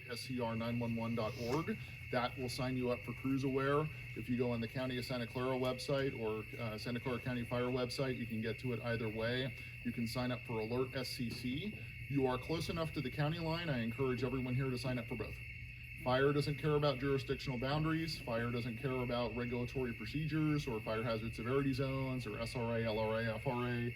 alert.scr911.org. That will sign you up for Cruise Aware. If you go on the County of Santa Clara website or Santa Clara County Fire website, you can get to it either way. You can sign up for Alert SCC. You are close enough to the county line. I encourage everyone here to sign up for both. Fire doesn't care about jurisdictional boundaries. Fire doesn't care about regulatory procedures or fire hazard severity zones or SRA, LRA, FRA.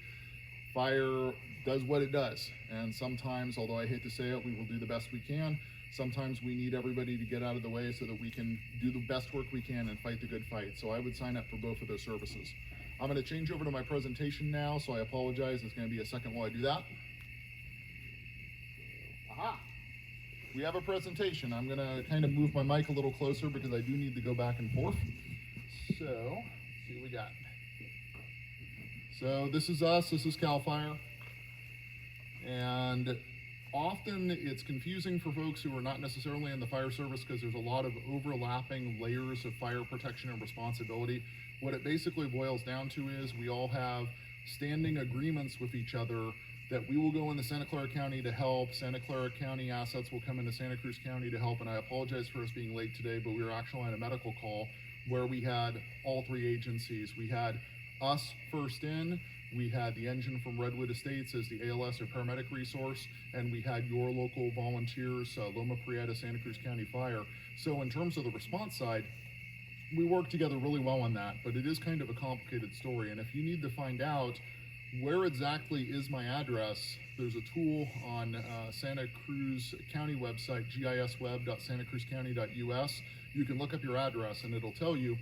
Fire does what it does. And sometimes, although I hate to say it, we will do the best we can. Sometimes we need everybody to get out of the way so that we can do the best work we can and fight the good fight. So I would sign up for both of those services. I'm going to change over to my presentation now, so I apologize. It's going to be a second while I do that. Aha! We have a presentation. I'm going to kind of move my mic a little closer because I do need to go back and forth. So, let's see what we got. So this is us, this is CAL FIRE. And often it's confusing for folks who are not necessarily in the fire service because there's a lot of overlapping layers of fire protection and responsibility. What it basically boils down to is we all have standing agreements with each other that we will go into Santa Clara County to help. Santa Clara County assets will come into Santa Cruz County to help. And I apologize for us being late today, but we were actually on a medical call where we had all three agencies. We had us first in, we had the engine from Redwood Estates as the ALS or paramedic resource, and we had your local volunteers, Loma Prieta, Santa Cruz County Fire. So in terms of the response side, we work together really well on that, but it is kind of a complicated story. And if you need to find out where exactly is my address, there's a tool on Santa Cruz County website, gisweb.santacruzcounty.us. You can look up your address and it'll tell you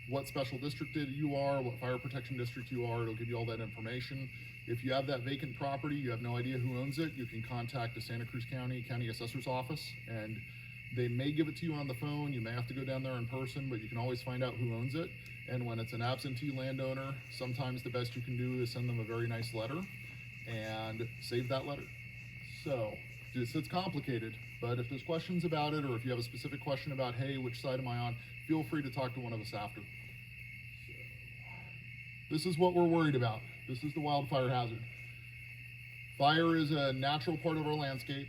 what special district you are, what fire protection district you are. It'll give you all that information. If you have that vacant property, you have no idea who owns it, you can contact the Santa Cruz County Assessor's Office, and they may give it to you on the phone. You may have to go down there in person, but you can always find out who owns it. And when it's an absentee landowner, sometimes the best you can do is send them a very nice letter and save that letter. So it's complicated, but if there's questions about it, or if you have a specific question about, hey, which side am I on, feel free to talk to one of us after. This is what we're worried about. This is the wildfire hazard. Fire is a natural part of our landscape.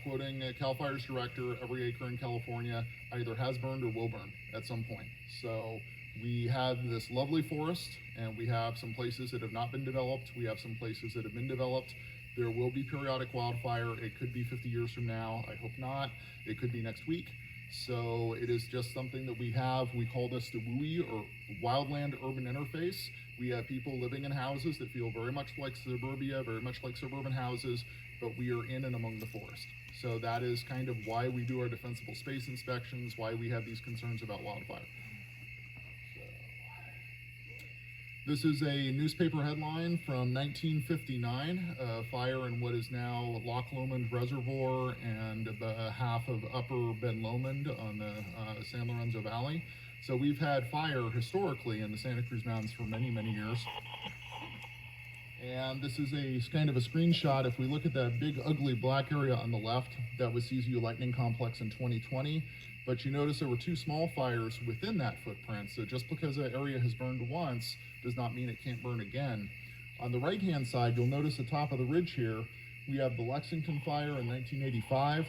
Quoting CAL FIRE's director, every acre in California either has burned or will burn at some point. So we have this lovely forest, and we have some places that have not been developed. We have some places that have been developed. There will be periodic wildfire. It could be 50 years from now. I hope not. It could be next week. So it is just something that we have. We call this the WUI, or wildland urban interface. We have people living in houses that feel very much like suburbia, very much like suburban houses, but we are in and among the forest. So that is kind of why we do our defensible space inspections, why we have these concerns about wildfire. This is a newspaper headline from 1959, fire in what is now Loch Lomond Reservoir and half of Upper Ben Lomond on the San Lorenzo Valley. So we've had fire historically in the Santa Cruz Mountains for many, many years. And this is a kind of a screenshot. If we look at that big ugly black area on the left, that was CZU Lightning Complex in 2020. But you notice there were two small fires within that footprint. So just because an area has burned once does not mean it can't burn again. On the right-hand side, you'll notice the top of the ridge here, we have the Lexington fire in 1985.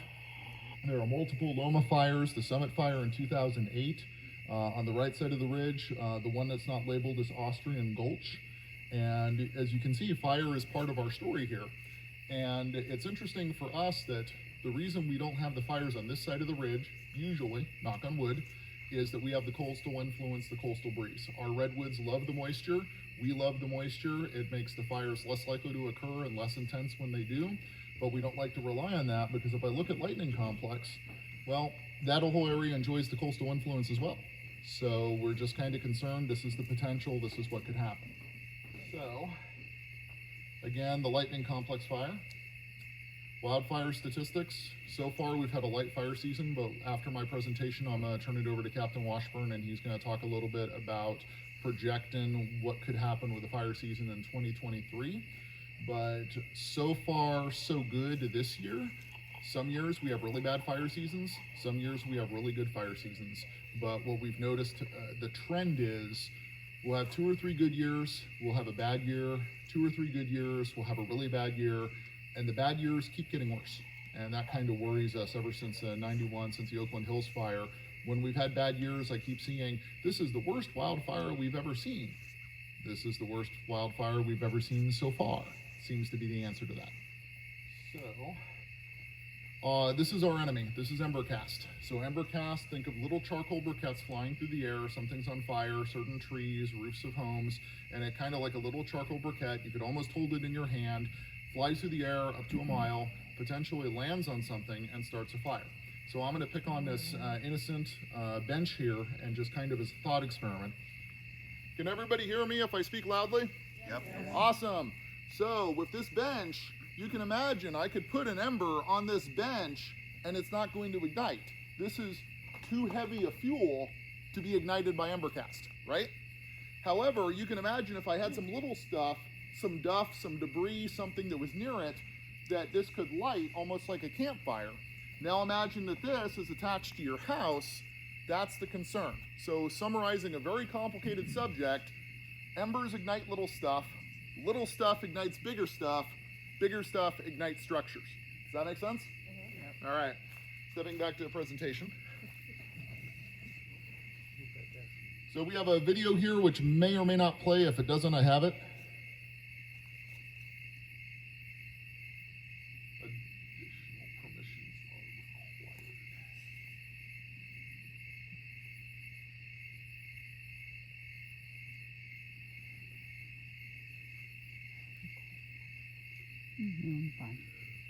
There are multiple Loma fires, the Summit fire in 2008. On the right side of the ridge, the one that's not labeled is Austrian Gulch. And as you can see, fire is part of our story here. And it's interesting for us that the reason we don't have the fires on this side of the ridge, usually, knock on wood, is that we have the coastal influence, the coastal breeze. Our redwoods love the moisture. We love the moisture. It makes the fires less likely to occur and less intense when they do. But we don't like to rely on that, because if I look at Lightning Complex, well, that whole area enjoys the coastal influence as well. So we're just kind of concerned. This is the potential. This is what could happen. So, again, the Lightning Complex fire. Wildfire statistics. So far, we've had a light fire season, but after my presentation, I'm going to turn it over to Captain Washburn, and he's going to talk a little bit about projecting what could happen with the fire season in 2023. But so far, so good this year. Some years we have really bad fire seasons. Some years we have really good fire seasons. But what we've noticed, the trend is we'll have 2 or 3 good years, we'll have a bad year, 2 or 3 good years, we'll have a really bad year, and the bad years keep getting worse. And that kind of worries us ever since 91, since the Oakland Hills fire. When we've had bad years, I keep seeing, this is the worst wildfire we've ever seen. This is the worst wildfire we've ever seen so far, seems to be the answer to that. So, this is our enemy. This is embercast. So embercast, think of little charcoal briquettes flying through the air. Something's on fire, certain trees, roofs of homes, and it kind of like a little charcoal briquette. You could almost hold it in your hand, flies through the air up to a mile, potentially lands on something and starts a fire. So I'm going to pick on this innocent bench here and just kind of as a thought experiment. Can everybody hear me if I speak loudly? Yep. Awesome. So with this bench, you can imagine I could put an ember on this bench and it's not going to ignite. This is too heavy a fuel to be ignited by embercast, right? However, you can imagine if I had some little stuff, some duff, some debris, something that was near it, that this could light almost like a campfire. Now imagine that this is attached to your house. That's the concern. So summarizing a very complicated subject, embers ignite little stuff ignites bigger stuff ignites structures. Does that make sense? Mm-hmm. All right, stepping back to the presentation. So we have a video here which may or may not play. If it doesn't, I have it.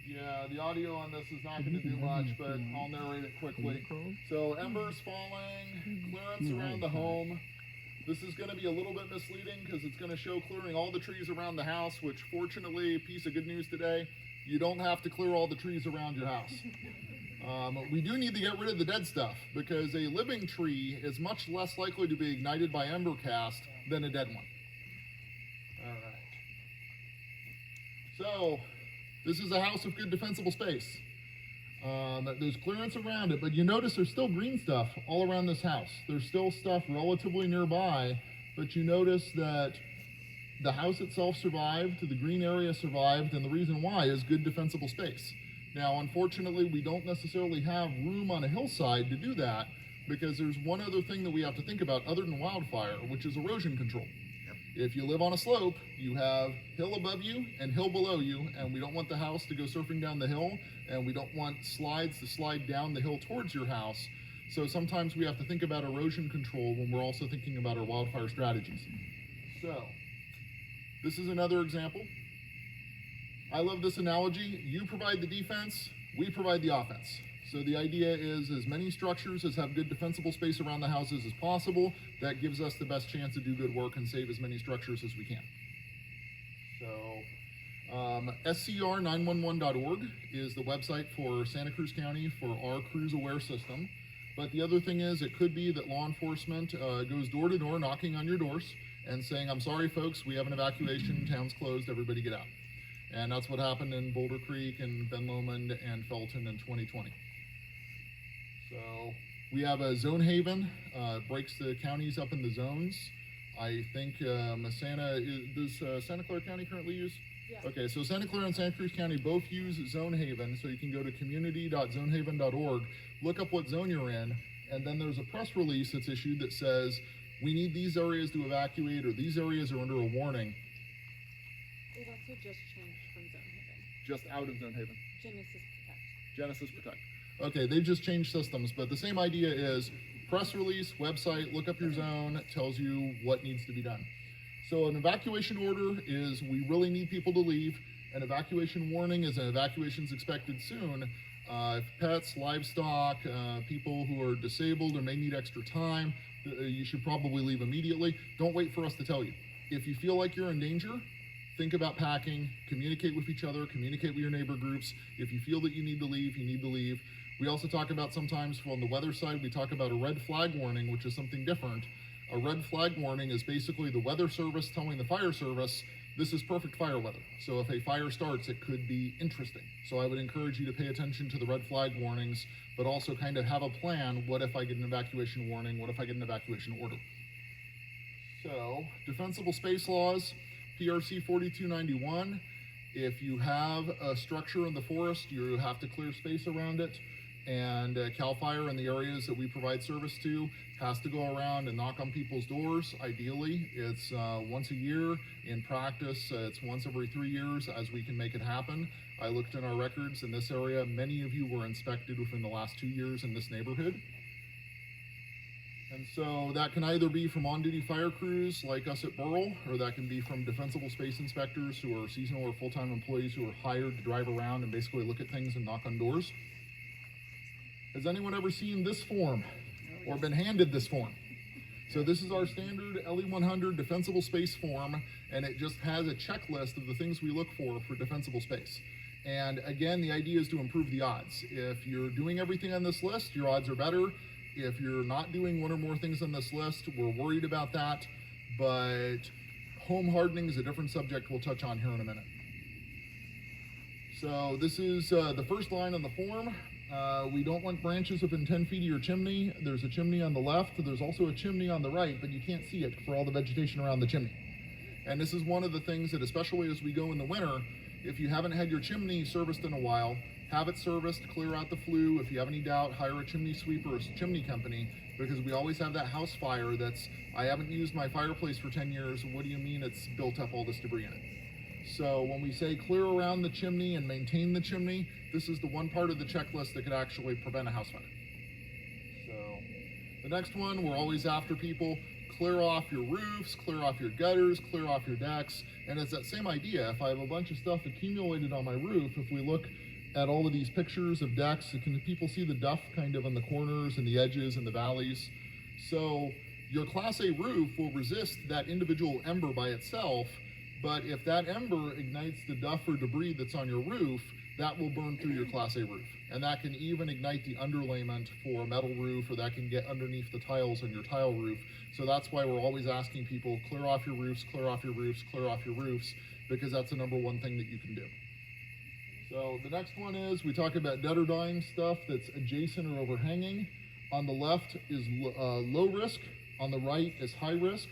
Yeah, the audio on this is not going to do much, but I'll narrate it quickly. So embers falling, clearance around the home. This is going to be a little bit misleading because it's going to show clearing all the trees around the house, which fortunately, piece of good news today, you don't have to clear all the trees around your house. We do need to get rid of the dead stuff because a living tree is much less likely to be ignited by embercast than a dead one. All right. So, this is a house of good defensible space. There's clearance around it, but you notice there's still green stuff all around this house. There's still stuff relatively nearby, but you notice that the house itself survived, the green area survived, and the reason why is good defensible space. Now, unfortunately, we don't necessarily have room on a hillside to do that because there's one other thing that we have to think about other than wildfire, which is erosion control. If you live on a slope, you have hill above you and hill below you, and we don't want the house to go surfing down the hill, and we don't want slides to slide down the hill towards your house. So sometimes we have to think about erosion control when we're also thinking about our wildfire strategies. So, this is another example. I love this analogy. You provide the defense, we provide the offense. So the idea is as many structures as have good defensible space around the houses as possible. That gives us the best chance to do good work and save as many structures as we can. So scr911.org is the website for Santa Cruz County for our Cruise Aware system. But the other thing is it could be that law enforcement goes door to door knocking on your doors and saying, I'm sorry folks, we have an evacuation, town's closed, everybody get out. And that's what happened in Boulder Creek and Ben Lomond and Felton in 2020. So we have a zone haven, breaks the counties up into zones. I think does Santa Clara County currently use? Yeah. Okay, so Santa Clara and Santa Cruz County both use zone haven, so you can go to community.zonehaven.org, look up what zone you're in, and then there's a press release that's issued that says, we need these areas to evacuate, or these areas are under a warning. It also just changed from zone haven. Just out of zone haven. Genesis Protect. Okay, they've just changed systems, but the same idea is press release, website, look up your zone, it tells you what needs to be done. So an evacuation order is we really need people to leave. An evacuation warning is an evacuation's expected soon. Pets, livestock, people who are disabled or may need extra time, you should probably leave immediately. Don't wait for us to tell you. If you feel like you're in danger, think about packing, communicate with each other, communicate with your neighbor groups. If you feel that you need to leave, you need to leave. We also talk about sometimes on the weather side, we talk about a red flag warning, which is something different. A red flag warning is basically the weather service telling the fire service, this is perfect fire weather. So if a fire starts, it could be interesting. So I would encourage you to pay attention to the red flag warnings, but also kind of have a plan. What if I get an evacuation warning? What if I get an evacuation order? So defensible space laws, PRC 4291. If you have a structure in the forest, you have to clear space around it. And CAL FIRE in the areas that we provide service to has to go around and knock on people's doors. Ideally, it's once a year. In practice, it's once every 3 years as we can make it happen. I looked in our records in this area. Many of you were inspected within the last 2 years in this neighborhood. And so that can either be from on-duty fire crews like us at Burl, or that can be from defensible space inspectors who are seasonal or full-time employees who are hired to drive around and basically look at things and knock on doors. Has anyone ever seen this form or been handed this form? So this is our standard LE100 defensible space form, and it just has a checklist of the things we look for defensible space. And again, the idea is to improve the odds. If you're doing everything on this list, your odds are better. If you're not doing one or more things on this list, we're worried about that. But home hardening is a different subject we'll touch on here in a minute. So this is the first line on the form. We don't want branches within 10 feet of your chimney. There's a chimney on the left. There's also a chimney on the right, but you can't see it for all the vegetation around the chimney. And this is one of the things that, especially as we go in the winter, if you haven't had your chimney serviced in a while, have it serviced, clear out the flue. If you have any doubt, hire a chimney sweeper or a chimney company, because we always have that house fire that's, I haven't used my fireplace for 10 years. What do you mean it's built up all this debris in it? So when we say clear around the chimney and maintain the chimney, this is the one part of the checklist that could actually prevent a house fire. So the next one, we're always after people, clear off your roofs, clear off your gutters, clear off your decks. And it's that same idea. If I have a bunch of stuff accumulated on my roof, if we look at all of these pictures of decks, can people see the duff kind of on the corners and the edges and the valleys? So your Class A roof will resist that individual ember by itself, but if that ember ignites the duff or debris that's on your roof, that will burn through your Class A roof. And that can even ignite the underlayment for a metal roof, or that can get underneath the tiles on your tile roof. So that's why we're always asking people, clear off your roofs, clear off your roofs, clear off your roofs, because that's the number one thing that you can do. So the next one is, we talk about dead or dying stuff that's adjacent or overhanging. On the left is low risk, on the right is high risk.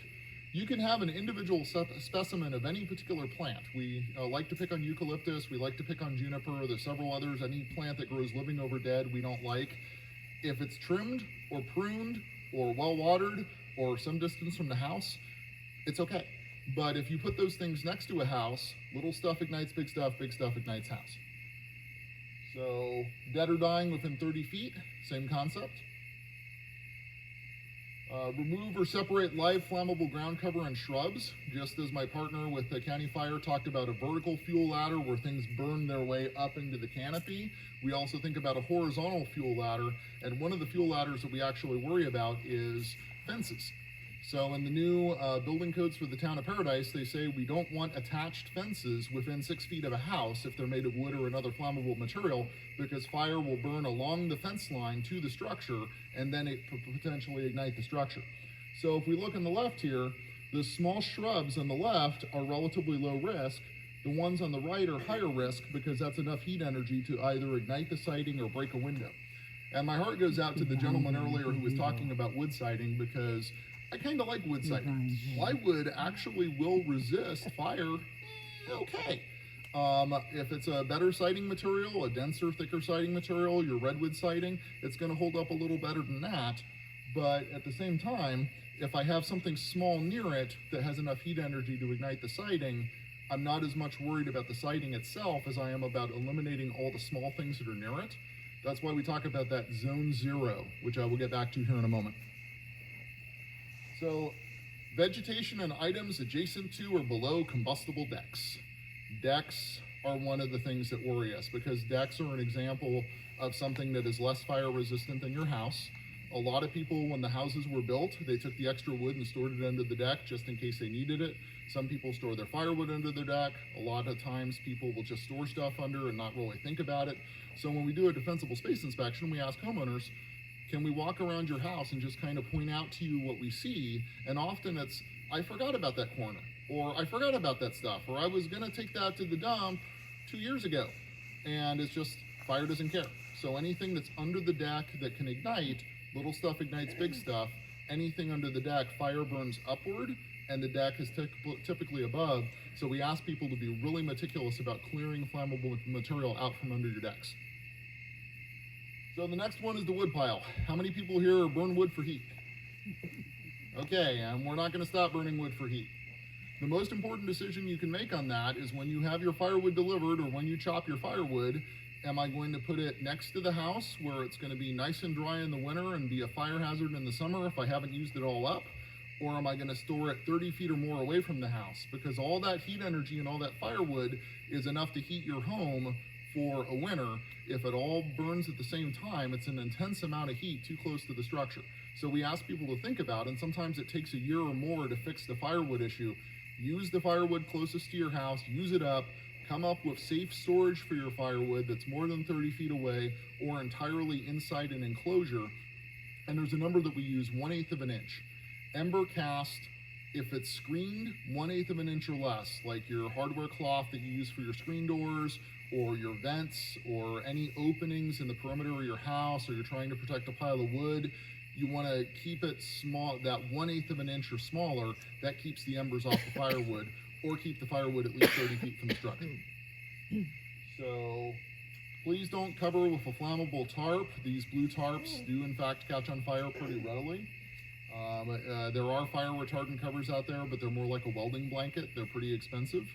You can have an individual specimen of any particular plant. We like to pick on eucalyptus, we like to pick on juniper, there's several others. Any plant that grows living over dead we don't like. If it's trimmed or pruned or well watered or some distance from the house, it's okay. But if you put those things next to a house, little stuff ignites big stuff ignites house. So dead or dying within 30 feet, same concept. Remove or separate live flammable ground cover and shrubs, just as my partner with the County Fire talked about a vertical fuel ladder where things burn their way up into the canopy. We also think about a horizontal fuel ladder, and one of the fuel ladders that we actually worry about is fences. So in the new building codes for the town of Paradise, they say we don't want attached fences within 6 feet of a house if they're made of wood or another flammable material, because fire will burn along the fence line to the structure, and then it potentially ignite the structure. So if we look on the left here, the small shrubs on the left are relatively low risk. The ones on the right are higher risk, because that's enough heat energy to either ignite the siding or break a window. And my heart goes out to the gentleman earlier who was talking about wood siding, because I kind of like wood siding. Plywood actually will resist fire okay. If it's a better siding material, a denser, thicker siding material, your redwood siding, it's going to hold up a little better than that. But at the same time, if I have something small near it that has enough heat energy to ignite the siding, I'm not as much worried about the siding itself as I am about eliminating all the small things that are near it. That's why we talk about that zone 0, which I will get back to here in a moment. So, vegetation and items adjacent to or below combustible decks. Decks are one of the things that worry us, because decks are an example of something that is less fire resistant than your house. A lot of people, when the houses were built, they took the extra wood and stored it under the deck just in case they needed it. Some people store their firewood under their deck. A lot of times people will just store stuff under and not really think about it. So when we do a defensible space inspection, we ask homeowners, can we walk around your house and just kind of point out to you what we see? And often it's, I forgot about that corner, or I forgot about that stuff, or I was gonna take that to the dump 2 years ago. And it's just, fire doesn't care. So anything that's under the deck that can ignite, little stuff ignites big stuff. Anything under the deck, fire burns upward, and the deck is typically above. So we ask people to be really meticulous about clearing flammable material out from under your decks. So the next one is the wood pile. How many people here burn wood for heat? Okay, and we're not going to stop burning wood for heat. The most important decision you can make on that is when you have your firewood delivered, or when you chop your firewood, am I going to put it next to the house where it's going to be nice and dry in the winter and be a fire hazard in the summer if I haven't used it all up? Or am I going to store it 30 feet or more away from the house? Because all that heat energy and all that firewood is enough to heat your home for a winter. If it all burns at the same time, it's an intense amount of heat too close to the structure. So we ask people to think about, and sometimes it takes a year or more to fix the firewood issue. Use the firewood closest to your house, use it up, come up with safe storage for your firewood that's more than 30 feet away or entirely inside an enclosure. And there's a number that we use, 1/8 of an inch. Ember cast, if it's screened, 1/8 of an inch or less, like your hardware cloth that you use for your screen doors or your vents or any openings in the perimeter of your house, or you're trying to protect a pile of wood, you want to keep it small, that 1/8 of an inch or smaller. That keeps the embers off the firewood, or keep the firewood at least 30 feet from the structure. So please don't cover with a flammable tarp. These blue tarps do in fact catch on fire pretty readily. There are fire retardant covers out there, but they're more like a welding blanket. They're pretty expensive.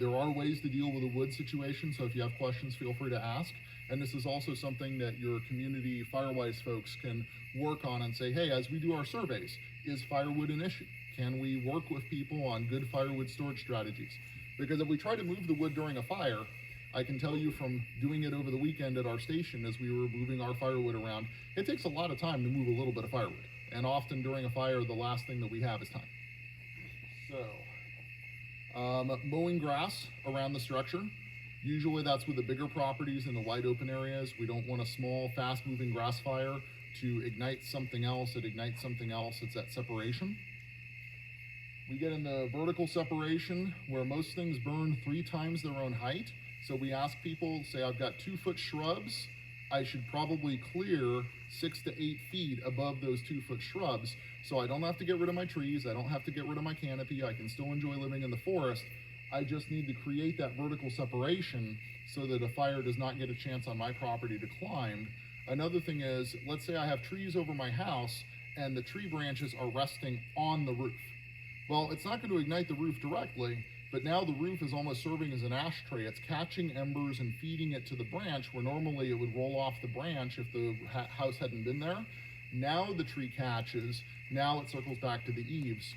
There are ways to deal with a wood situation, so if you have questions, feel free to ask. And this is also something that your community Firewise folks can work on and say, hey, as we do our surveys, is firewood an issue? Can we work with people on good firewood storage strategies? Because if we try to move the wood during a fire, I can tell you from doing it over the weekend at our station as we were moving our firewood around, it takes a lot of time to move a little bit of firewood. And often during a fire, the last thing that we have is time. So, mowing grass around the structure. Usually that's with the bigger properties in the wide open areas. We don't want a small, fast-moving grass fire to ignite something else. It ignites something else. It's that separation. We get in the vertical separation where most things burn 3 times their own height. So we ask people, say I've got 2-foot shrubs, I should probably clear 6 to 8 feet above those 2-foot shrubs. So I don't have to get rid of my trees, I don't have to get rid of my canopy, I can still enjoy living in the forest. I just need to create that vertical separation so that a fire does not get a chance on my property to climb. Another thing is, let's say I have trees over my house and the tree branches are resting on the roof. Well, it's not going to ignite the roof directly, but now the roof is almost serving as an ashtray. It's catching embers and feeding it to the branch where normally it would roll off the branch if the house hadn't been there. Now the tree catches, now it circles back to the eaves.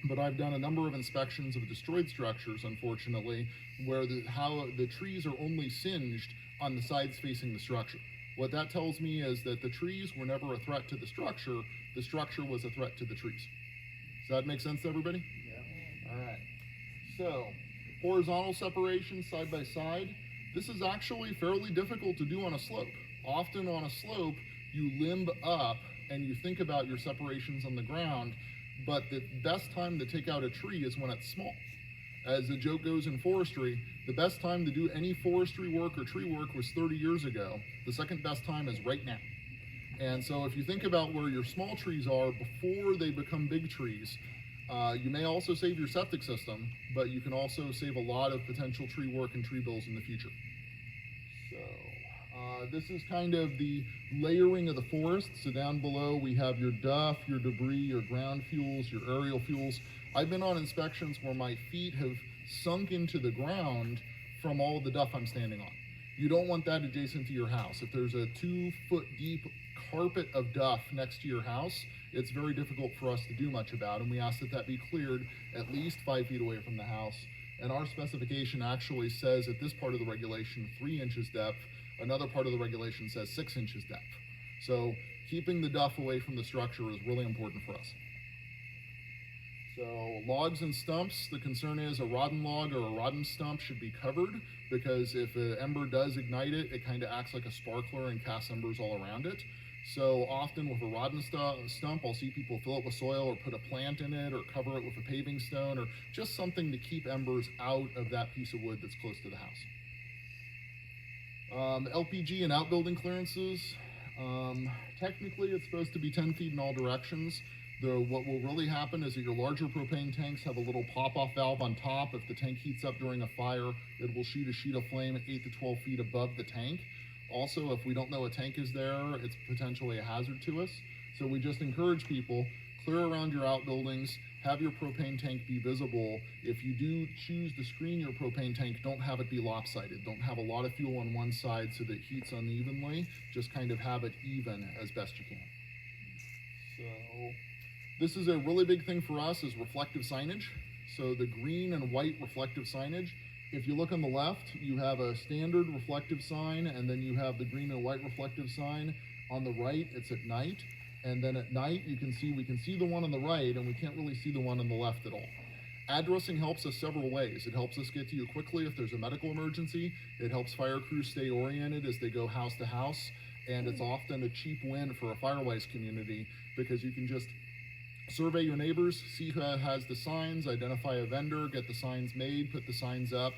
But I've done a number of inspections of destroyed structures, unfortunately, where the trees are only singed on the sides facing the structure. What that tells me is that the trees were never a threat to the structure was a threat to the trees. Does that make sense to everybody? Yeah. All right. So, horizontal separation side by side. This is actually fairly difficult to do on a slope. Often on a slope, you limb up and you think about your separations on the ground, but the best time to take out a tree is when it's small. As the joke goes in forestry, the best time to do any forestry work or tree work was 30 years ago. The second best time is right now. And so if you think about where your small trees are before they become big trees, you may also save your septic system, but you can also save a lot of potential tree work and tree bills in the future. So this is kind of the layering of the forest. So down below we have your duff, your debris, your ground fuels, your aerial fuels. I've been on inspections where my feet have sunk into the ground from all the duff I'm standing on. You don't want that adjacent to your house. If there's a 2-foot deep carpet of duff next to your house, it's very difficult for us to do much about, and we ask that be cleared at least 5 feet away from the house. And our specification actually says at this part of the regulation 3 inches depth. Another part of the regulation says 6 inches depth. So keeping the duff away from the structure is really important for us. So logs and stumps, the concern is a rodden log or a rodden stump should be covered, because if an ember does ignite it, it kind of acts like a sparkler and casts embers all around it. So often with a rodden stump, I'll see people fill it with soil or put a plant in it or cover it with a paving stone or just something to keep embers out of that piece of wood that's close to the house. LPG and outbuilding clearances. Technically it's supposed to be 10 feet in all directions. What will really happen is that your larger propane tanks have a little pop-off valve on top. If the tank heats up during a fire, it will shoot a sheet of flame 8 to 12 feet above the tank. Also, if we don't know a tank is there, it's potentially a hazard to us. So we just encourage people, clear around your outbuildings, have your propane tank be visible. If you do choose to screen your propane tank, don't have it be lopsided. Don't have a lot of fuel on one side so that it heats unevenly. Just kind of have it even as best you can. So this is a really big thing for us, is reflective signage. So the green and white reflective signage. If you look on the left, you have a standard reflective sign, and then you have the green and white reflective sign. On the right, it's at night. And then at night, we can see the one on the right, and we can't really see the one on the left at all. Addressing helps us several ways. It helps us get to you quickly if there's a medical emergency. It helps fire crews stay oriented as they go house to house. And it's often a cheap win for a Firewise community, because you can just survey your neighbors, see who has the signs, identify a vendor, get the signs made, put the signs up.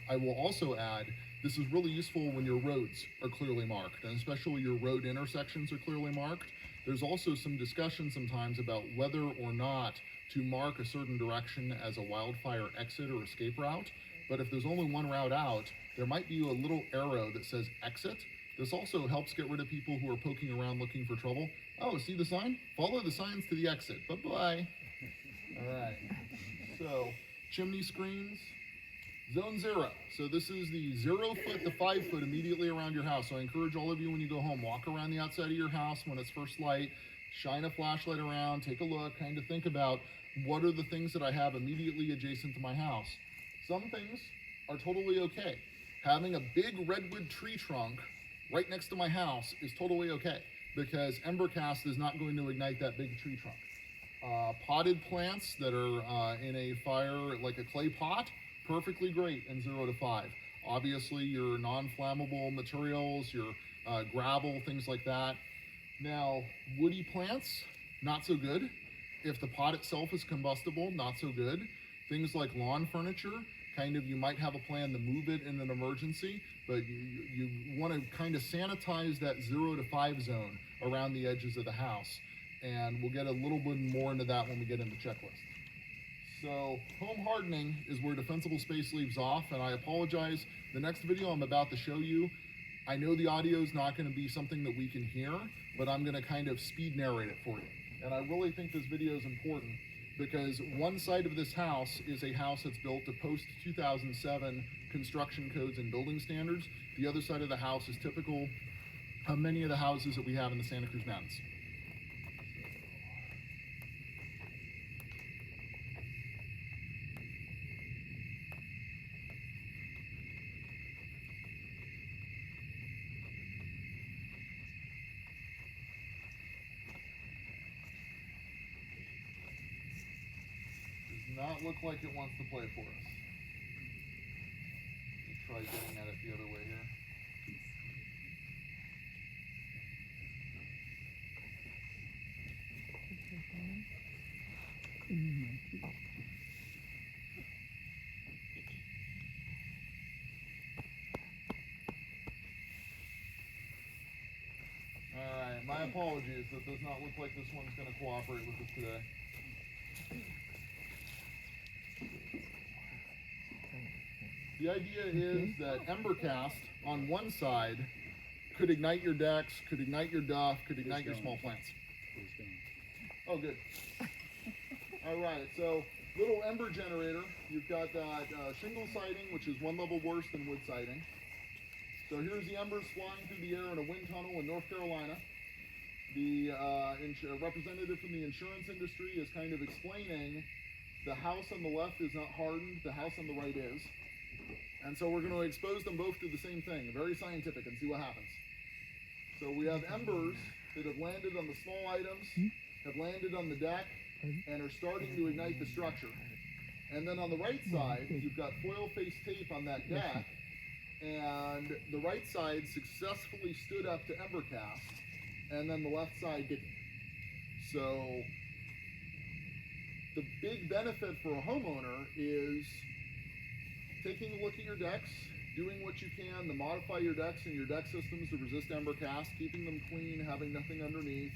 I will also add, this is really useful when your roads are clearly marked, and especially your road intersections are clearly marked. There's also some discussion sometimes about whether or not to mark a certain direction as a wildfire exit or escape route. But if there's only one route out, there might be a little arrow that says exit. This also helps get rid of people who are poking around looking for trouble. Oh, see the sign? Follow the signs to the exit. Bye-bye. All right. So, chimney screens. Zone 0. So this is the 0 foot to 5 foot immediately around your house. So I encourage all of you, when you go home, walk around the outside of your house when it's first light, shine a flashlight around, take a look, kind of think about what are the things that I have immediately adjacent to my house. Some things are totally okay. Having a big redwood tree trunk right next to my house is totally okay, because ember cast is not going to ignite that big tree trunk. Potted plants that are in a fire, like a clay pot, perfectly great in 0 to 5. Obviously, your non-flammable materials, your gravel, things like that. Now, woody plants, not so good. If the pot itself is combustible, not so good. Things like lawn furniture, kind of, you might have a plan to move it in an emergency, but you want to kind of sanitize that 0 to 5 zone around the edges of the house. And we'll get a little bit more into that when we get into the checklist. So home hardening is where defensible space leaves off, and I apologize. The next video I'm about to show you, I know the audio is not going to be something that we can hear, but I'm going to kind of speed narrate it for you. And I really think this video is important, because one side of this house is a house that's built to post-2007 construction codes and building standards. The other side of the house is typical of many of the houses that we have in the Santa Cruz Mountains. Not look like it wants to play for us. Let's try getting at it the other way here. Alright, my apologies. That does not look like this one's going to cooperate with us today. The idea is that ember cast on one side could ignite your decks, could ignite your duff, could ignite your small plants. Oh, good. All right, so little ember generator. You've got that shingle siding, which is one level worse than wood siding. So here's the embers flying through the air in a wind tunnel in North Carolina. The representative from the insurance industry is kind of explaining the house on the left is not hardened, the house on the right is. And so we're going to expose them both to the same thing, very scientific, and see what happens. So we have embers that have landed on the small items, have landed on the deck, and are starting to ignite the structure. And then on the right side, you've got foil face tape on that deck, and the right side successfully stood up to ember cast, and then the left side didn't. So the big benefit for a homeowner is taking a look at your decks, doing what you can to modify your decks and your deck systems to resist ember cast, keeping them clean, having nothing underneath.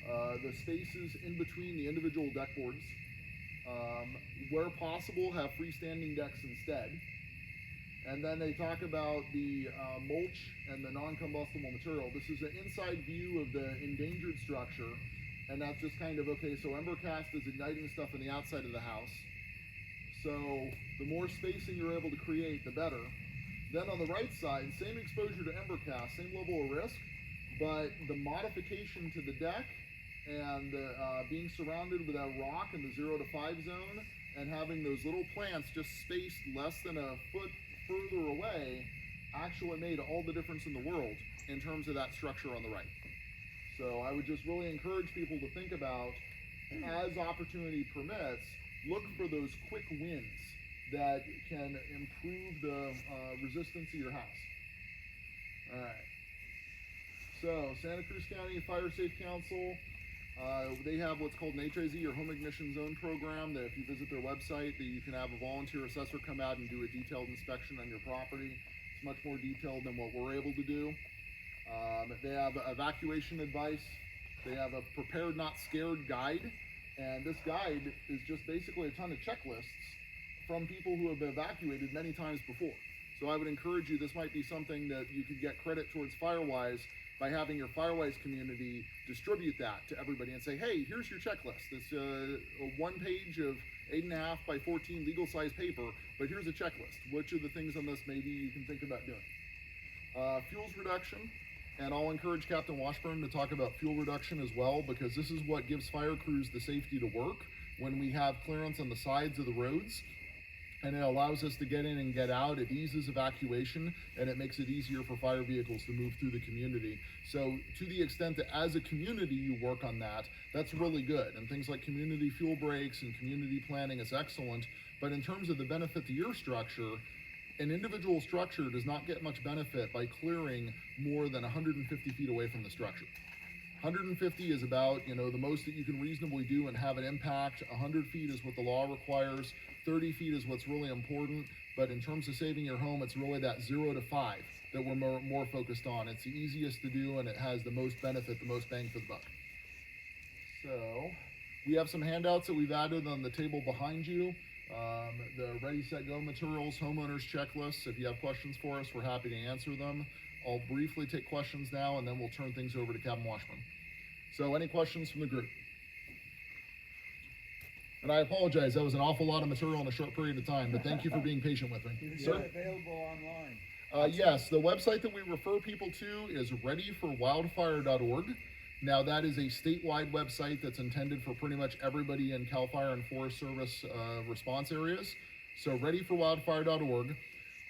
the spaces in between the individual deck boards. Where possible, have freestanding decks instead. And then they talk about the mulch and the non-combustible material. This is an inside view of the endangered structure, and that's just kind of, okay, so Embercast is igniting stuff on the outside of the house. So the more spacing you're able to create, the better. Then on the right side, same exposure to Embercast, same level of risk, but the modification to the deck and being surrounded with that rock in the 0 to 5 zone and having those little plants just spaced less than a foot further away actually made all the difference in the world in terms of that structure on the right. So I would just really encourage people to think about, as opportunity permits, look for those quick wins that can improve the resistance of your house. All right. So Santa Cruz County Fire Safe Council, they have what's called an HIZ, or Home Ignition Zone program, that if you visit their website, that you can have a volunteer assessor come out and do a detailed inspection on your property. It's much more detailed than what we're able to do. They have evacuation advice. They have a prepared not scared guide, and this guide is just basically a ton of checklists from people who have evacuated many times before. So I would encourage you, this might be something that you could get credit towards Firewise by having your Firewise community distribute that to everybody and say, hey, here's your checklist. It's a 1 page of 8.5 by 14 legal size paper, but here's a checklist. Which of the things on this maybe you can think about doing? Fuels reduction, and I'll encourage Captain Washburn to talk about fuel reduction as well, because this is what gives fire crews the safety to work when we have clearance on the sides of the roads. And it allows us to get in and get out. It eases evacuation, and it makes it easier for fire vehicles to move through the community. So to the extent that as a community you work on that, that's really good. And things like community fuel breaks and community planning is excellent. But in terms of the benefit to your structure, an individual structure does not get much benefit by clearing more than 150 feet away from the structure. 150 is about, the most that you can reasonably do and have an impact. 100 feet is what the law requires. 30 feet is what's really important. But in terms of saving your home, it's really that 0 to 5 that we're more focused on. It's the easiest to do, and it has the most benefit, the most bang for the buck. So we have some handouts that we've added on the table behind you. The Ready, Set, Go materials, homeowners checklists. If you have questions for us, we're happy to answer them. I'll briefly take questions now, and then we'll turn things over to Captain Washburn. So any questions from the group? And I apologize, that was an awful lot of material in a short period of time, but thank you for being patient with me. Is it available online? Yes, the website that we refer people to is readyforwildfire.org. Now that is a statewide website that's intended for pretty much everybody in CAL FIRE and Forest Service response areas. So readyforwildfire.org.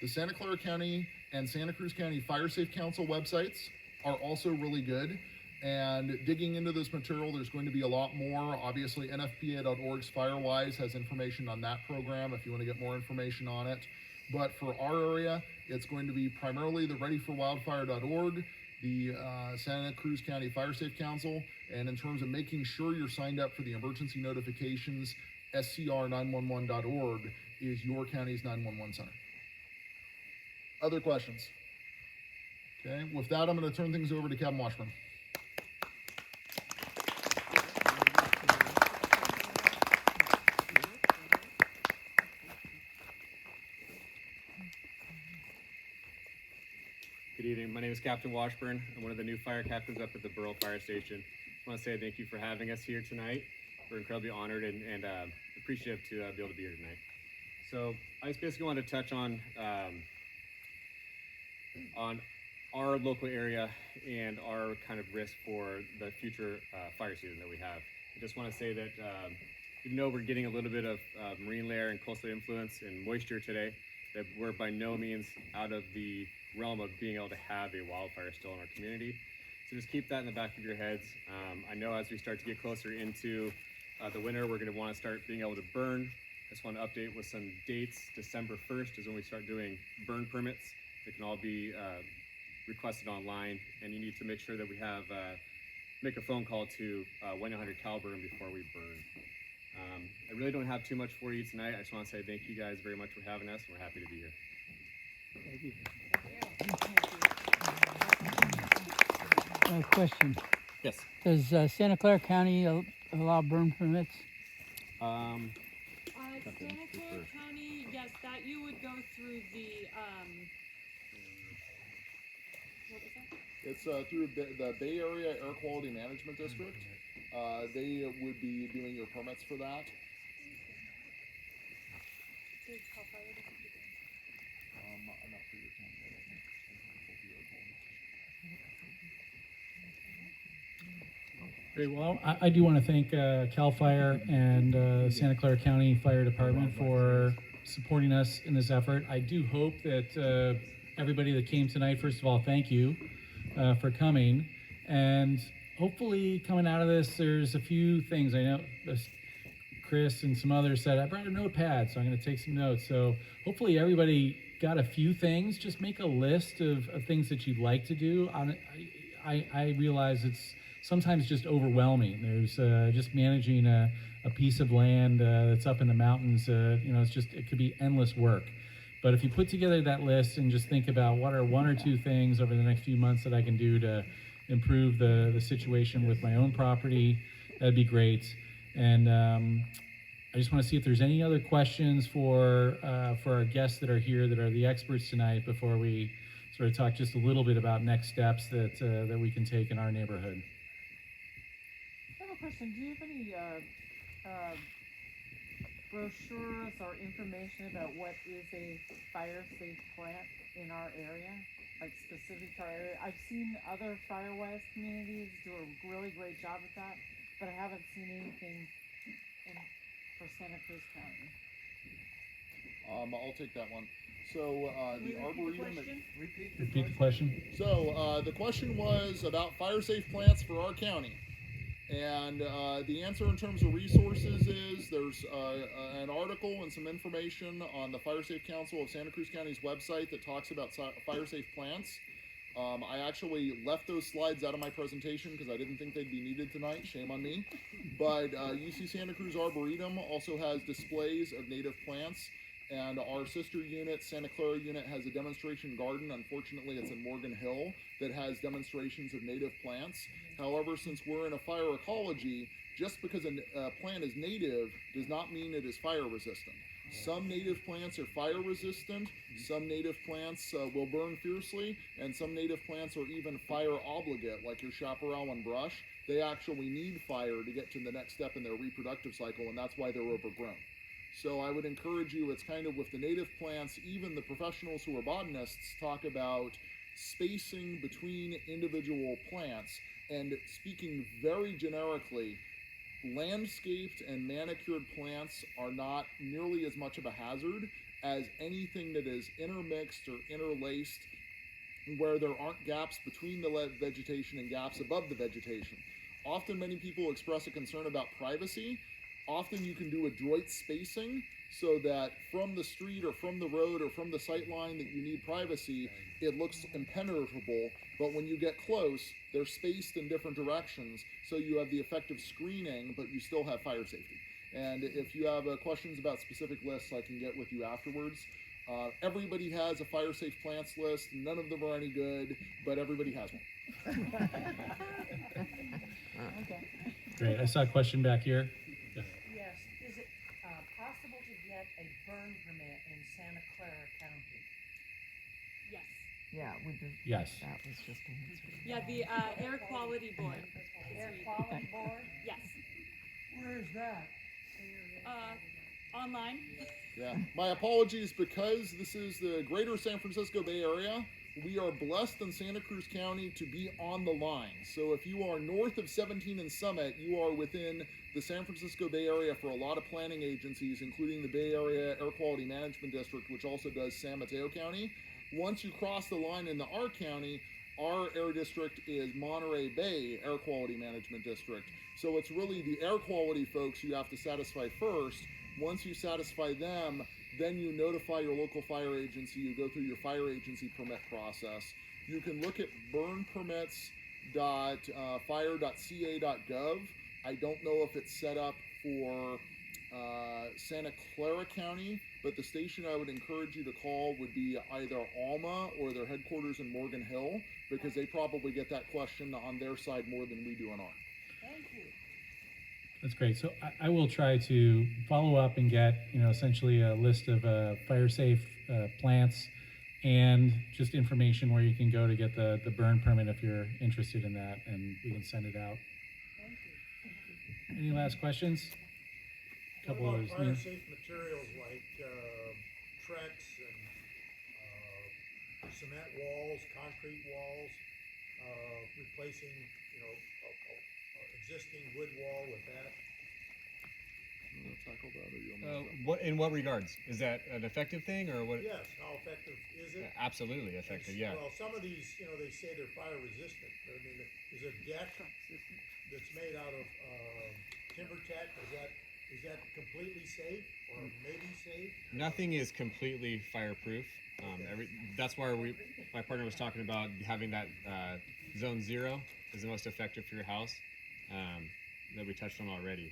The Santa Clara County and Santa Cruz County Fire Safe Council websites are also really good. And digging into this material, there's going to be a lot more. Obviously, NFPA.org's Firewise has information on that program if you want to get more information on it. But for our area, it's going to be primarily the readyforwildfire.org, the Santa Cruz County Fire Safe Council, and in terms of making sure you're signed up for the emergency notifications, scr911.org is your county's 911 center. Other questions? Okay, with that, I'm going to turn things over to Captain Washburn. Good evening. My name is Captain Washburn. I'm one of the new fire captains up at the Burrell Fire Station. I want to say thank you for having us here tonight. We're incredibly honored and appreciative to be able to be here tonight. So I just basically want to touch on our local area and our kind of risk for the future fire season that we have. I just want to say that even though we're getting a little bit of marine layer and coastal influence and moisture today, that we're by no means out of the realm of being able to have a wildfire still in our community. So just keep that in the back of your heads. I know as we start to get closer into the winter, we're going to want to start being able to burn. I just want to update with some dates. December 1st is when we start doing burn permits. They can all be requested online, and you need to make sure that we have make a phone call to 1-800-CAL-BURN before we burn. I really don't have too much for you tonight. I just want to say thank you guys very much for having us, and we're happy to be here. Thank you. Question. Yes. Does Santa Clara County allow burn permits? Santa Clara County, yes, that you would go through the, what was that? It's through the Bay Area Air Quality Management District. They would be doing your permits for that. Did Cal Fire doesn't do that? I'm not sure your county. I don't know. Great. Well, I do want to thank CAL FIRE and Santa Clara County Fire Department for supporting us in this effort. I do hope that everybody that came tonight, first of all, thank you for coming. And hopefully coming out of this, there's a few things. I know Chris and some others said, I brought a notepad, so I'm going to take some notes. So hopefully everybody got a few things. Just make a list of things that you'd like to do. I realize it's sometimes just overwhelming. There's just managing a piece of land that's up in the mountains. It could be endless work. But if you put together that list and just think about what are one or two things over the next few months that I can do to improve the situation with my own property, that'd be great. And I just want to see if there's any other questions for our guests that are here, that are the experts tonight, before we sort of talk just a little bit about next steps that we can take in our neighborhood. I have a question. Do you have any brochures or information about what is a fire-safe plant in our area, like specific to our area? I've seen other Firewise communities do a really great job at that, but I haven't seen anything for Santa Cruz County. I'll take that one. So the Arboretum. Repeat the question. So the question was about fire-safe plants for our county. And the answer in terms of resources is there's an article and some information on the Fire Safe Council of Santa Cruz County's website that talks about fire-safe plants. I actually left those slides out of my presentation because I didn't think they'd be needed tonight. Shame on me. But UC Santa Cruz Arboretum also has displays of native plants. And our sister unit, Santa Clara unit, has a demonstration garden. Unfortunately, it's in Morgan Hill that has demonstrations of native plants. However, since we're in a fire ecology, just because a plant is native does not mean it is fire resistant. Some native plants are fire resistant, some native plants will burn fiercely, and some native plants are even fire obligate, like your chaparral and brush. They actually need fire to get to the next step in their reproductive cycle, and that's why they're overgrown. So I would encourage you, it's kind of with the native plants, even the professionals who are botanists talk about spacing between individual plants. And speaking very generically, landscaped and manicured plants are not nearly as much of a hazard as anything that is intermixed or interlaced, where there aren't gaps between the vegetation and gaps above the vegetation. Often many people express a concern about privacy. Often you can do adroit spacing so that from the street or from the road or from the sight line that you need privacy, it looks impenetrable, but when you get close, they're spaced in different directions, so you have the effect of screening, but you still have fire safety. And if you have questions about specific lists, I can get with you afterwards. Everybody has a fire safe plants list. None of them are any good, but everybody has one. Okay. Great. I saw a question back here. Yes, is it possible to get a burn permit in Santa Clara County? Yes. Yeah, we did. Yes. That was just an answer. Yeah, the Air Quality Board. Air Quality Board? Yes. Where is that? Online. Yeah, my apologies, because this is the greater San Francisco Bay Area. We are blessed in Santa Cruz County to be on the line. So if you are north of 17 and Summit, you are within the San Francisco Bay Area for a lot of planning agencies, including the Bay Area Air Quality Management District, which also does San Mateo County. Once you cross the line into our county, our air district is Monterey Bay Air Quality Management District. So it's really the air quality folks you have to satisfy first. Once you satisfy them, then you notify your local fire agency. You go through your fire agency permit process. You can look at burnpermits.fire.ca.gov. I don't know if it's set up for Santa Clara County, but the station I would encourage you to call would be either Alma or their headquarters in Morgan Hill, because they probably get that question on their side more than we do on ours. Thank you. That's great. So I will try to follow up and get, essentially a list of fire safe plants and just information where you can go to get the burn permit if you're interested in that, and we can send it out. Thank you. Any last questions? Couple What of about fire safe materials like Trex and cement walls, concrete walls, replacing, existing wood wall with that? You wanna tackle that, or you want me to? What in what regards? Is that an effective thing or what? Yes, how effective is it? Absolutely effective. Yeah. Well, some of these, they say they're fire resistant. I mean, is a deck that's made out of timber tech, is that completely safe or maybe safe? Nothing is completely fireproof. That's why my partner was talking about having that zone 0 is the most effective for your house that we touched on already.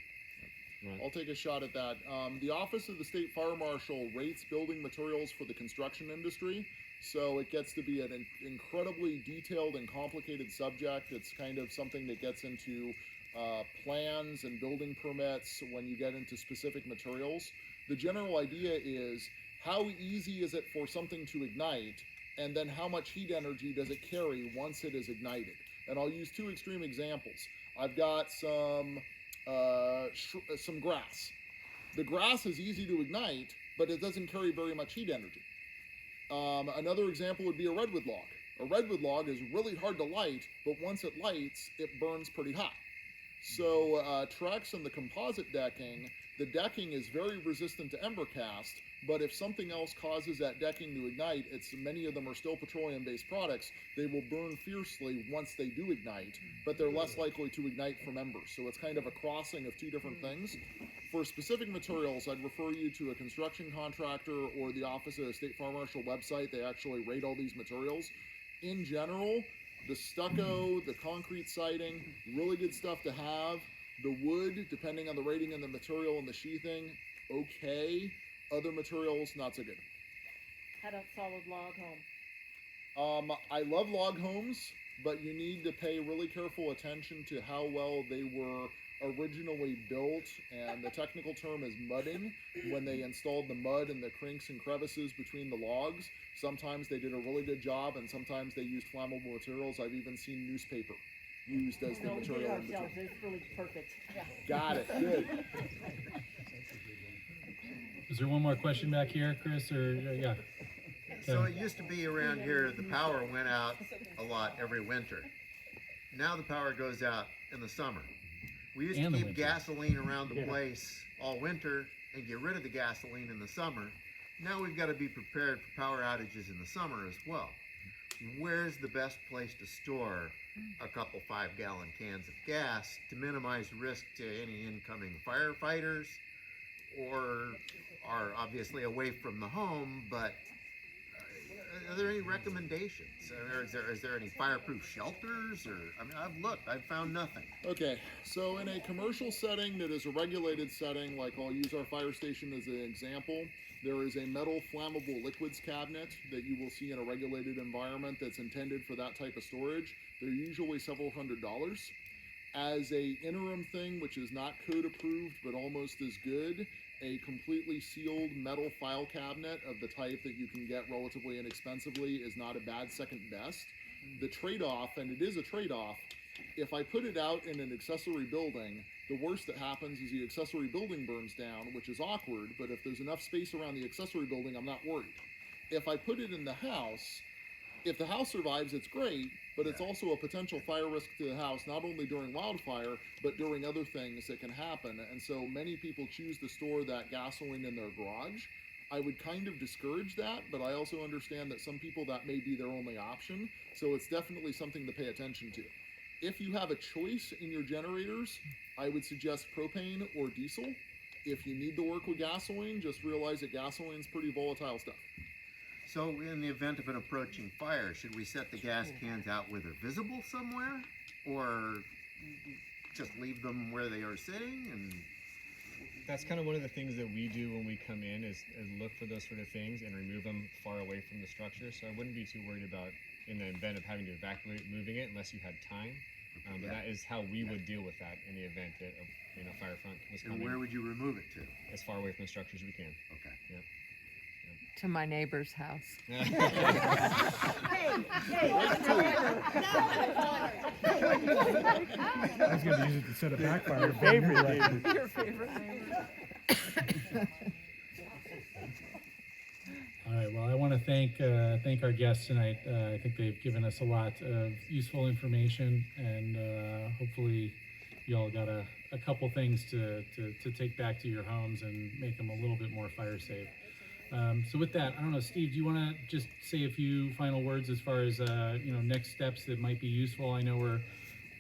I'll take a shot at that. The Office of the State Fire Marshal rates building materials for the construction industry, so it gets to be an incredibly detailed and complicated subject. It's kind of something that gets into plans and building permits when you get into specific materials. The general idea is, how easy is it for something to ignite, and then how much heat energy does it carry once it is ignited? And I'll use two extreme examples. I've got some grass. The grass is easy to ignite, but it doesn't carry very much heat energy. Another example would be a redwood log. A redwood log is really hard to light, but once it lights, it burns pretty hot. So Trex and the composite decking, the decking is very resistant to ember cast, but if something else causes that decking to ignite, many of them are still petroleum-based products, they will burn fiercely once they do ignite, but they're less likely to ignite from embers. So it's kind of a crossing of two different things. For specific materials, I'd refer you to a construction contractor or the Office of the State Fire Marshal website. They actually rate all these materials. In general, the stucco, the concrete siding, really good stuff to have. The wood, depending on the rating and the material and the sheathing, okay. Other materials, not so good. How about solid log home? I love log homes, but you need to pay really careful attention to how well they were originally built, and the technical term is mudding. When they installed the mud and the crinks and crevices between the logs, sometimes they did a really good job, and sometimes they used flammable materials. I've even seen newspaper used as the No, we did it material in between. ourselves, it's really perfect. Yeah. Got it, good. Is there one more question back here, Chris, or, yeah? So it used to be around here, the power went out a lot every winter. Now the power goes out in the summer. We used to And the keep winter. gasoline around the Yeah. place all winter and get rid of the gasoline in the summer. Now we've got to be prepared for power outages in the summer as well. Where's the best place to store a couple 5-gallon cans of gas to minimize risk to any incoming firefighters, or are obviously away from the home, but are there any recommendations? Or is there any fireproof shelters? Or I mean, I've looked, I've found nothing. Okay, so in a commercial setting that is a regulated setting, like I'll use our fire station as an example, there is a metal flammable liquids cabinet that you will see in a regulated environment that's intended for that type of storage. They're usually several $100s. As a interim thing, which is not code approved but almost as good, a completely sealed metal file cabinet of the type that you can get relatively inexpensively is not a bad second best. The trade-off, and it is a trade-off, if I put it out in an accessory building, the worst that happens is the accessory building burns down, which is awkward, but if there's enough space around the accessory building, I'm not worried. If I put it in the house, if the house survives, it's great, but it's also a potential fire risk to the house, not only during wildfire, but during other things that can happen. And so many people choose to store that gasoline in their garage. I would kind of discourage that, but I also understand that some people that may be their only option. So it's definitely something to pay attention to. If you have a choice in your generators, I would suggest propane or diesel. If you need to work with gasoline, just realize that gasoline's pretty volatile stuff. So in the event of an approaching fire, should we set the gas cans out where they're visible somewhere? Or just leave them where they are sitting? And that's kind of one of the things that we do when we come in is look for those sort of things and remove them far away from the structure. So I wouldn't be too worried about, in the event of having to evacuate, moving it unless you had time. But that is how we would deal with that in the event that a fire front was And coming where would you remove it to? as far away from the structure as we can. Okay. Yep. To my neighbor's house. I was going to use it to set a backfire. Your favorite neighbor. Your favorite neighbor. All right. Well, I want to thank our guests tonight. I think they've given us a lot of useful information, and hopefully, you all got a couple things to take back to your homes and make them a little bit more fire safe. So with that, I don't know, Steve, do you want to just say a few final words as far as next steps that might be useful? I know we're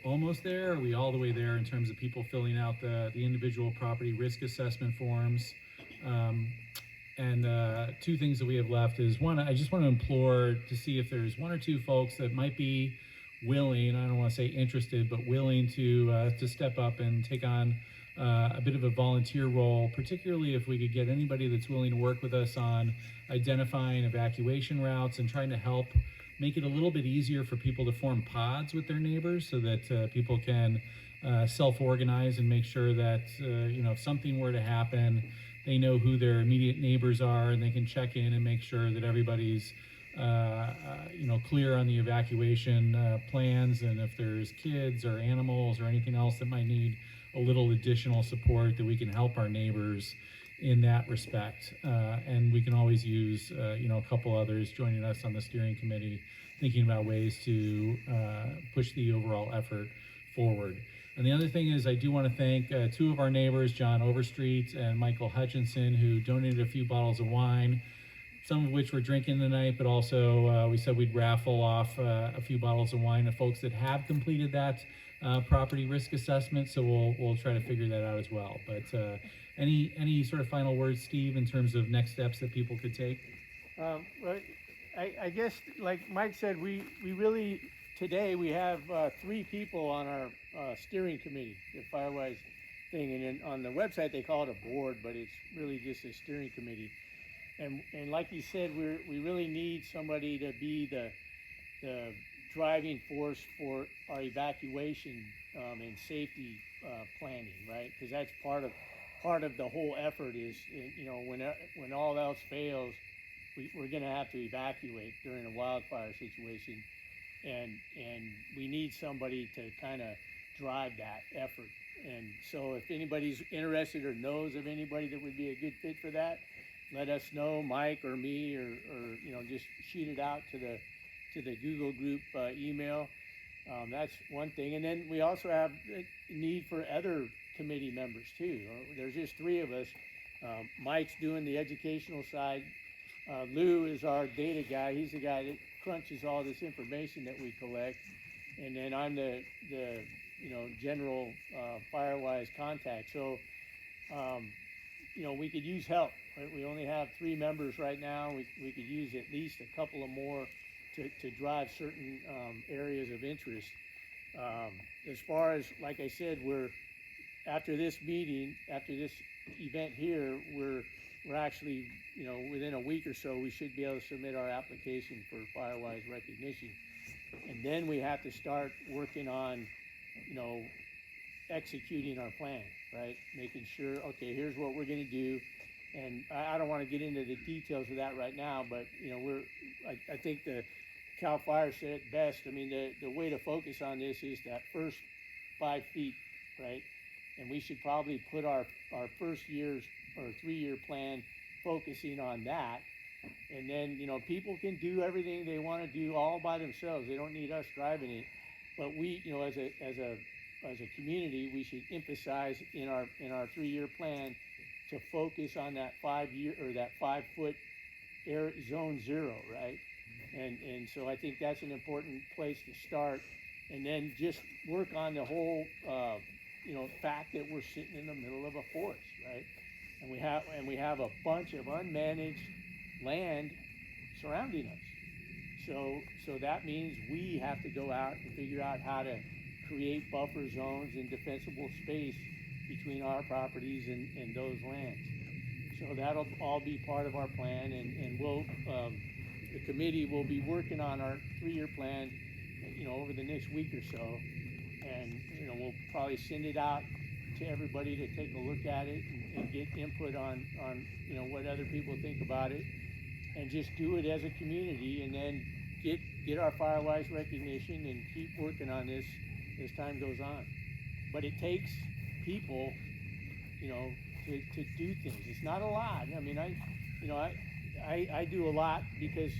almost there. Are we all the way there in terms of people filling out the individual property risk assessment forms? And two things that we have left is, one, I just want to implore to see if there's one or two folks that might be willing, I don't want to say interested, but willing to step up and take on a bit of a volunteer role, particularly if we could get anybody that's willing to work with us on identifying evacuation routes and trying to help make it a little bit easier for people to form pods with their neighbors so that people can self-organize and make sure that, if something were to happen, they know who their immediate neighbors are and they can check in and make sure that everybody's clear on the evacuation plans, and if there's kids or animals or anything else that might need a little additional support, that we can help our neighbors in that respect. And we can always use, a couple others joining us on the steering committee, thinking about ways to push the overall effort forward. And the other thing is, I do want to thank two of our neighbors, John Overstreet and Michael Hutchinson, who donated a few bottles of wine, some of which we're drinking tonight, but also we said we'd raffle off a few bottles of wine to folks that have completed that property risk assessment. So we'll try to figure that out as well. But any sort of final words, Steve, in terms of next steps that people could take? Well, I guess, like Mike said, we really, today we have 3 people on our steering committee, the Firewise thing. And then on the website, they call it a board, but it's really just a steering committee. And like you said, we really need somebody to be the driving force for our evacuation and safety planning, right? Because that's part of the whole effort is, when all else fails, we're going to have to evacuate during a wildfire situation, and we need somebody to kind of drive that effort. And so if anybody's interested or knows of anybody that would be a good fit for that, let us know, Mike or me, or just shoot it out to the Google group email. That's one thing. And then we also have a need for other committee members too. There's just 3 of us. Mike's doing the educational side. Lou is our data guy. He's the guy that crunches all this information that we collect. And then I'm the general Firewise contact. So, we could use help. Right? We only have 3 members right now. We could use at least a couple of more to drive certain areas of interest. As far as, like I said, after this meeting, after this event here, we're actually, within a week or so, we should be able to submit our application for Firewise recognition. And then we have to start working on, executing our plan, right? Making sure, okay, here's what we're going to do. And I don't want to get into the details of that right now, but, I think the CAL FIRE said it best. I mean, the way to focus on this is that first 5 feet, right? And we should probably put our first year's or 3-year plan focusing on that. And then, people can do everything they want to do all by themselves. They don't need us driving it. But we, as a community, we should emphasize in our 3-year plan to focus on that 5-year or that 5-foot zone 0, right? And so I think that's an important place to start, and then just work on the whole, fact that we're sitting in the middle of a forest, right? And we have a bunch of unmanaged land surrounding us. So that means we have to go out and figure out how to create buffer zones and defensible space between our properties and those lands. So that'll all be part of our plan, and we'll, the committee will be working on our 3-year plan, over the next week or so. And, we'll probably send it out to everybody to take a look at it and get input on, what other people think about it. And just do it as a community, and then get our Firewise recognition and keep working on this as time goes on. But it takes people, to do things. It's not a lot. I mean, I do a lot because